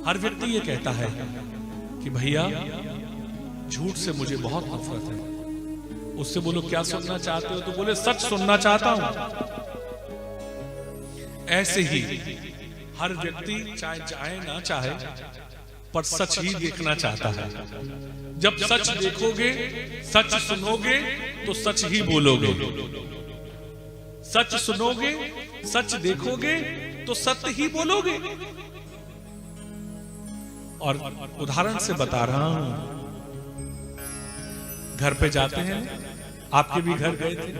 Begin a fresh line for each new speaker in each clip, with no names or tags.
हर व्यक्ति ये कहता है कि भैया झूठ से मुझे बहुत नफरत है। उससे बोलो क्या सुनना चाहते हो, तो बोले सच सुनना चाहता हूं। ऐसे ही हर व्यक्ति चाहे चाहे ना चाहे पर सच ही देखना चाहता है। जब सच देखोगे, सच सुनोगे तो सच ही बोलोगे। सच सुनोगे, सच देखोगे तो सत्य ही बोलोगे। और उदाहरण से बता रहा हूं, घर पे जाते हैं, आपके भी घर गए थे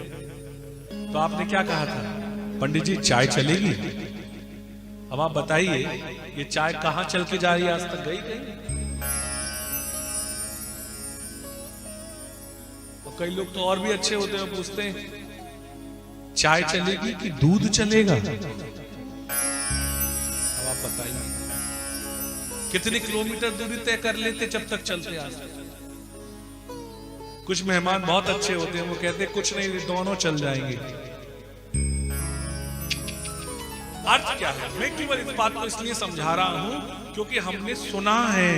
तो आपने क्या कहा था, पंडित जी चाय चलेगी। अब आप बताइए ये चाय कहां चल के जा रही है, आज तक गई कहीं? और कई लोग तो और भी अच्छे होते हैं, पूछते हैं चाय चलेगी कि दूध चलेगा। अब आप बताइए कितने किलोमीटर दूरी तय कर लेते जब तक चलते आते। कुछ मेहमान बहुत अच्छे होते हैं, वो कहते हैं कुछ नहीं दोनों चल जाएंगे। अर्थ क्या है? मैं केवल इस बात को इसलिए समझा रहा हूं क्योंकि हमने सुना है,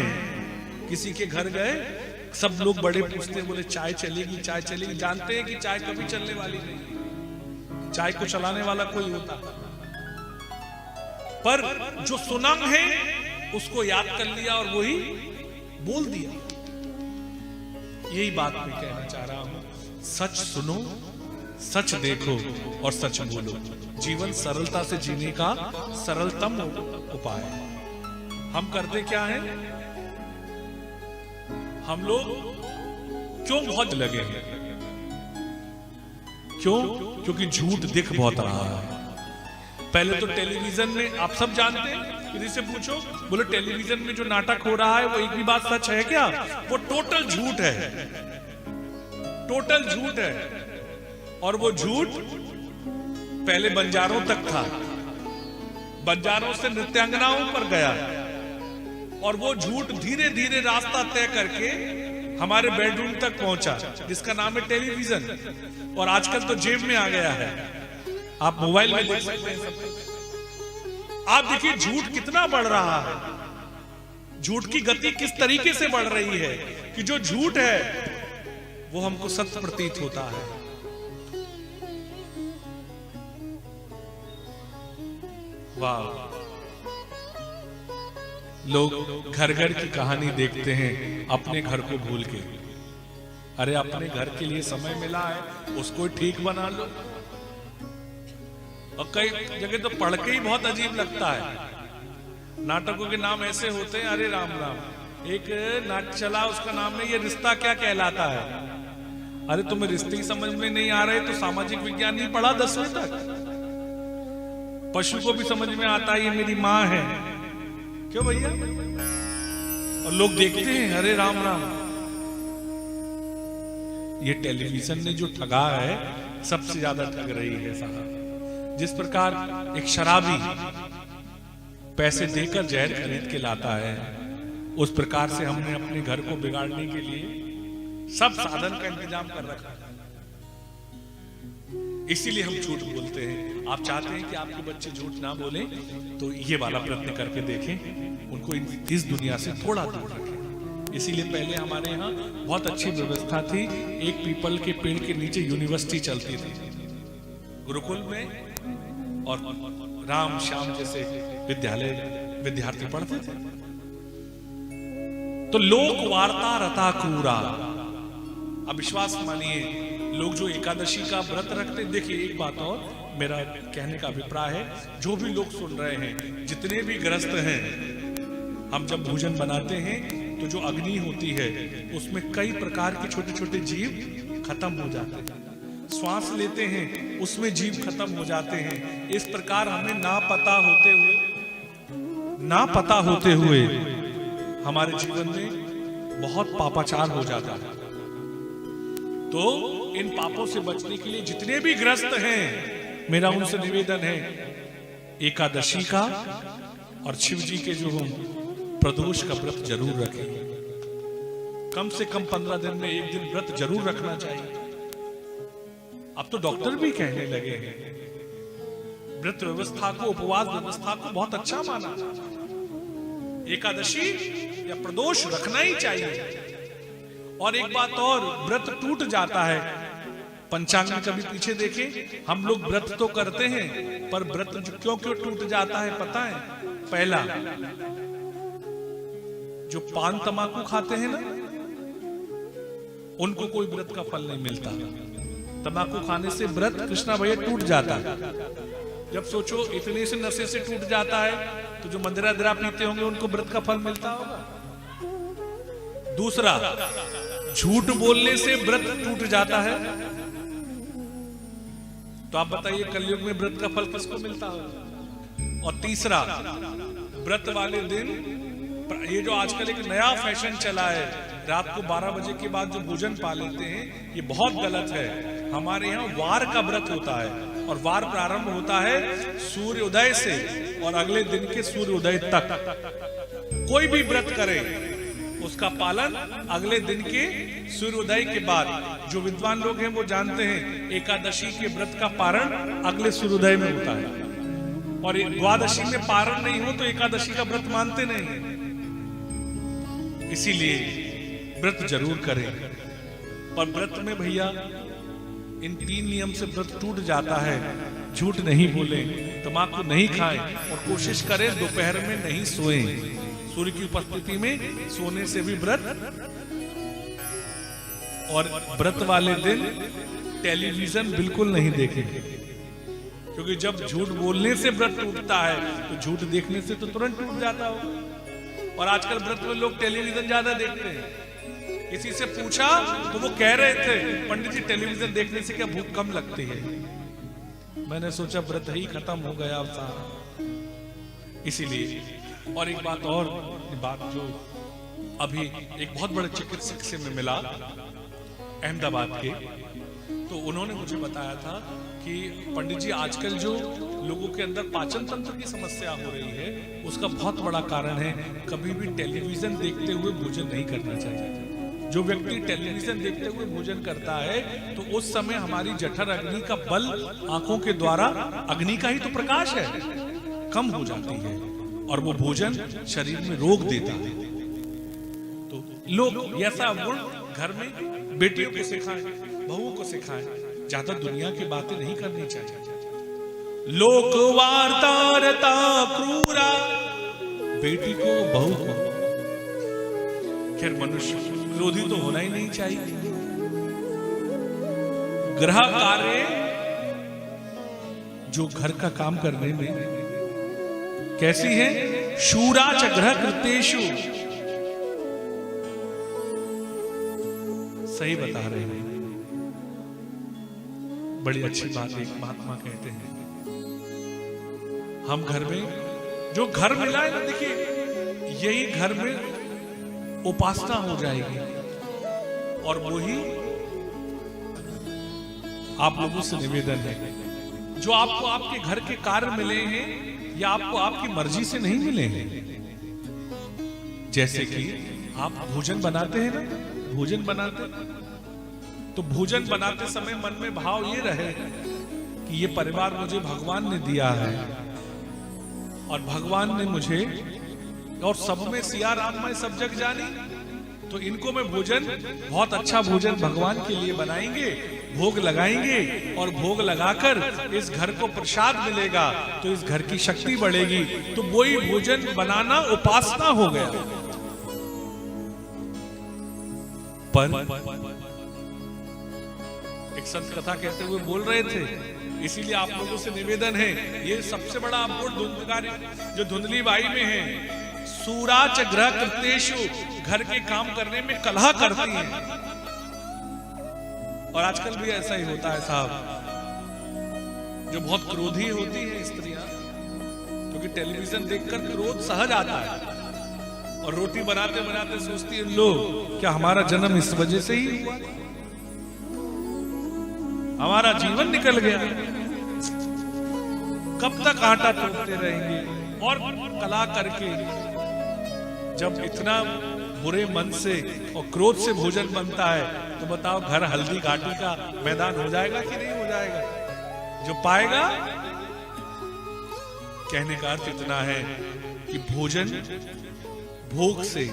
किसी के घर गए सब लोग बड़े पूछते हैं, बोले चाय चलेगी चाय चलेगी। जानते हैं कि चाय कभी चलने वाली नहीं, चाय को चलाने वाला कोई होता, पर जो सुना है उसको याद कर लिया और वही बोल दिया। यही बात मैं कहना चाह रहा हूं, सच सुनो, सच देखो और सच बोलो। जीवन सरलता से जीने का सरलतम उपाय। हम करते क्या है, हम लोग क्यों बहुत लगे हैं? क्यों? क्योंकि झूठ दिख बहुत रहा है। पहले तो टेलीविजन में, आप सब जानते हैं, किसी से पूछो बोले टेलीविजन में जो नाटक हो रहा है वो एक भी बात सच है क्या? वो टोटल झूठ है, टोटल झूठ है। और वो झूठ पहले बंजारों तक था, बंजारों से नृत्यांगनाओं पर गया, और वो झूठ धीरे धीरे रास्ता तय करके हमारे बेडरूम तक पहुंचा, जिसका नाम है टेलीविजन। और आजकल तो जेब में आ गया है, आप मोबाइल में देख सकते हैं सब। आप देखिए झूठ कितना बढ़ रहा है, झूठ की गति किस तरीके से बढ़ रही है कि जो झूठ है वो हमको सत्य प्रतीत होता है। वाह, लोग घर घर की कहानी देखते हैं अपने घर को भूल के। अरे अपने घर के लिए समय मिला है, उसको ठीक बना लो। और कई जगह तो पढ़ के ही बहुत अजीब लगता है, नाटकों के नाम ऐसे होते हैं, अरे राम राम। एक नाटक चला, उसका नाम है ये रिश्ता क्या कहलाता है। अरे तुम्हें रिश्ते ही समझ में नहीं आ रहे तो सामाजिक विज्ञान नहीं पढ़ा 10वीं तक? पशु को भी समझ में आता है ये मेरी माँ है, क्यों भैया? और लोग देखते हैं, अरे राम राम। ये टेलीविजन ने जो ठगा है सबसे ज्यादा ठग रही है साहब। जिस प्रकार एक शराबी पैसे देकर जहर खरीद के लाता है, उस प्रकार से हमने अपने घर को बिगाड़ने के लिए सब साधन का इंतजाम कर रखा है। इसीलिए हम झूठ बोलते हैं। आप चाहते हैं कि आपके बच्चे झूठ ना बोलें, तो ये वाला प्रयत्न करके देखें, उनको इस दुनिया से थोड़ा दूर रखें। इसीलिए पहले हमारे यहाँ बहुत अच्छी व्यवस्था थी, एक पीपल के पेड़ के नीचे यूनिवर्सिटी चलती थी गुरुकुल में, और राम श्याम जैसे विद्यार्थी पढ़ते थे। तो लोक वार्ता रता क्रूरा। अब विश्वास मानिए, लोग जो एकादशी का व्रत रखते, देखिए एक बात और मेरा कहने का अभिप्राय है, जो भी लोग सुन रहे हैं, जितने भी ग्रस्त हैं, हम जब भोजन बनाते हैं तो जो अग्नि होती है उसमें कई प्रकार के छोटे छोटे जीव खत्म हो जाते हैं। श्वास लेते हैं उसमें जीव खत्म हो जाते हैं। इस प्रकार हमें ना पता होते हुए हमारे जीवन में बहुत पापाचार हो जाता है। तो इन पापों से बचने के लिए जितने भी ग्रस्त हैं, मेरा उनसे निवेदन है, एकादशी का और शिव जी के जो प्रदोष का व्रत जरूर रखें। कम से कम 15 दिन में एक दिन व्रत जरूर रखना चाहिए। अब तो डॉक्टर भी कहने लगे हैं, व्रत व्यवस्था को, उपवास व्यवस्था को बहुत अच्छा माना। एकादशी या प्रदोष रखना ही चाहिए। और एक बात और, व्रत टूट जाता है, पंचांग में कभी पीछे देखें, हम लोग व्रत तो करते हैं, पर व्रत क्यों क्यों टूट जाता है पता है? पहला, जो पान तमाकू खाते हैं ना, उनको कोई व्रत का फल नहीं मिलता। तंबाकू खाने से व्रत कृष्णा भैया टूट जाता है। जब सोचो इतने से नशे से टूट जाता है, तो जो मंदिरा दरा पीते होंगे उनको व्रत का फल मिलता होगा। दूसरा, झूठ बोलने से व्रत टूट जाता है। तो आप बताइए कलयुग में व्रत का फल किसको मिलता होगा? और तीसरा, व्रत वाले दिन, ये जो आजकल एक नया फैशन चला है, रात को 12 बजे के बाद जो भोजन पा लेते हैं, ये बहुत गलत है। हमारे यहाँ वार का व्रत होता है, और वार प्रारंभ होता है सूर्योदय से और अगले दिन के सूर्योदय तक। कोई भी व्रत करे उसका पालन अगले दिन के सूर्योदय के बाद। जो विद्वान लोग हैं वो जानते हैं एकादशी के व्रत का पारण अगले सूर्योदय में होता है, और द्वादशी में पारण नहीं हो तो एकादशी का व्रत मानते नहीं। इसीलिए व्रत जरूर करें, पर व्रत में भैया इन 3 नियम से व्रत टूट जाता है। झूठ नहीं बोले, तम्बाकू नहीं खाएं, और कोशिश करें दोपहर में नहीं सोएं। सूर्य की उपस्थिति में सोने से भी व्रत। और व्रत वाले दिन टेलीविजन बिल्कुल नहीं देखेंगे, क्योंकि जब झूठ बोलने से व्रत टूटता है तो झूठ देखने से तो तुरंत टूट जाता हो। और आजकल व्रत में लोग टेलीविजन ज्यादा देखते हैं। किसी से पूछा तो वो कह रहे थे, पंडित जी टेलीविजन देखने से क्या भूख कम लगती है? मैंने सोचा व्रत ही खत्म हो गया अब सारा। इसीलिए, और एक बात और, बात जो अभी एक बहुत बड़े चिकित्सक से मैं मिला अहमदाबाद के, तो उन्होंने मुझे बताया था कि पंडित जी आजकल जो लोगों के अंदर पाचन तंत्र की समस्या हो रही है, उसका बहुत बड़ा कारण है कभी भी टेलीविजन देखते हुए भोजन नहीं करना चाहिए। जो व्यक्ति टेलीविजन देखते हुए भोजन करता है तो उस समय हमारी जठर अग्नि का बल आंखों के द्वारा, अग्नि का ही तो प्रकाश है, कम हो जाती है, और वो भोजन शरीर में रोग देता है। तो लोग ऐसा गुण घर में बेटियों को सिखाएं, बहुओं को सिखाएं, ज्यादा दुनिया की बातें नहीं करनी चाहिए। लोक वार्तारता क्रूरा, बेटी को बहू को। खैर मनुष्य क्रोधी तो होना ही नहीं चाहिए। गृह कार्य, जो घर का काम करने में कैसी है, शूरा च गृह कृतेषु। सही बता रहे हैं, बड़ी अच्छी बात एक महात्मा कहते हैं। हम घर में जो घर मिला है ना, देखिए यही घर में उपासना हो जाएगी, और वही आप लोगों से निवेदन है, जो आपको आपके घर के कार्य मिले हैं या आपको आपकी मर्जी से नहीं मिले हैं। जैसे कि आप भोजन बनाते हैं ना, भोजन बनाते, तो भोजन बनाते समय मन में भाव ये रहे कि ये परिवार मुझे भगवान ने दिया है, और भगवान ने मुझे, और सब में सिया राम मैं सब जग जानी, तो इनको मैं भोजन, बहुत अच्छा भोजन भगवान के लिए बनाएंगे, भोग लगाएंगे, और भोग लगाकर इस घर को प्रसाद मिलेगा तो इस घर की शक्ति बढ़ेगी। तो वही भोजन बनाना उपासना हो गया। पर एक संत कथा कहते हुए बोल रहे थे, इसीलिए आप लोगों से निवेदन है, ये सबसे बड़ा आपको धुंधकारी जो धुंधली बाई में है, सूराच ग्रह कृतेषु, घर के काम करने में कलह करती हैं। और आजकल भी ऐसा ही होता है साहब, जो बहुत क्रोधी होती है स्त्रियां, क्योंकि टेलीविजन देखकर क्रोध सहज आता है, और रोटी बनाते बनाते सोचती है, लो क्या हमारा जन्म इस वजह से ही हुआ, हमारा जीवन निकल गया, कब तक आटा टूटते रहेंगे। और कला करके जब इतना बुरे मन से और क्रोध से भोजन बनता है, तो बताओ घर हल्दी घाटी का मैदान हो जाएगा कि नहीं हो जाएगा? जो पाएगा, कहने का अर्थ इतना है कि भोजन भोग से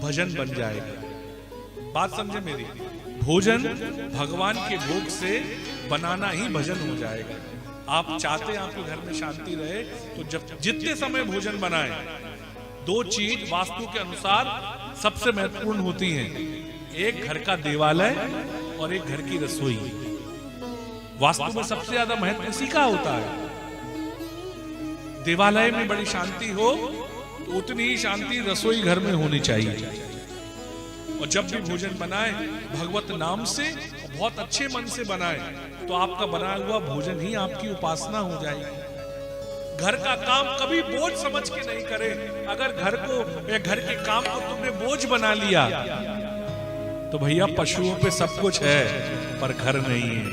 भजन बन जाएगा। बात समझे मेरी, भोजन भगवान के भोग से बनाना ही भजन हो जाएगा। आप चाहते हैं आपके घर में शांति रहे, तो जब जितने समय भोजन बनाएं, दो चीज वास्तु के अनुसार सबसे महत्वपूर्ण होती हैं, एक घर का देवालय और एक घर की रसोई। वास्तु में सबसे ज्यादा महत्व इसी का होता है। देवालय में बड़ी शांति हो तो उतनी ही शांति रसोई घर में होनी चाहिए। और जब भी भोजन बनाए भगवत नाम से और बहुत अच्छे मन से बनाए, तो आपका बनाया हुआ भोजन ही आपकी उपासना हो जाएगी। घर का काम कभी बोझ समझ के नहीं करे। अगर घर को या घर के काम को तुमने बोझ बना लिया, तो भैया पशुओं पे सब कुछ है पर घर नहीं है।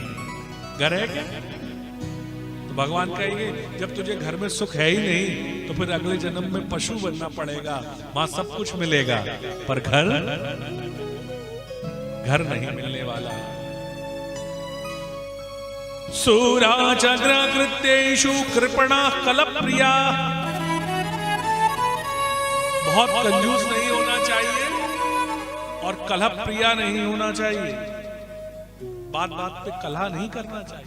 घर है क्या? तो भगवान कहेंगे जब तुझे घर में सुख है ही नहीं, तो फिर अगले जन्म में पशु बनना पड़ेगा। वहां सब कुछ मिलेगा पर घर नहीं मिलने वाला। सूराजग्रकृत्येषु कृपणा कलप्रिया। बहुत कंजूस नहीं होना चाहिए और कलह प्रिया नहीं होना चाहिए। बात बात पे कलह नहीं करना चाहिए।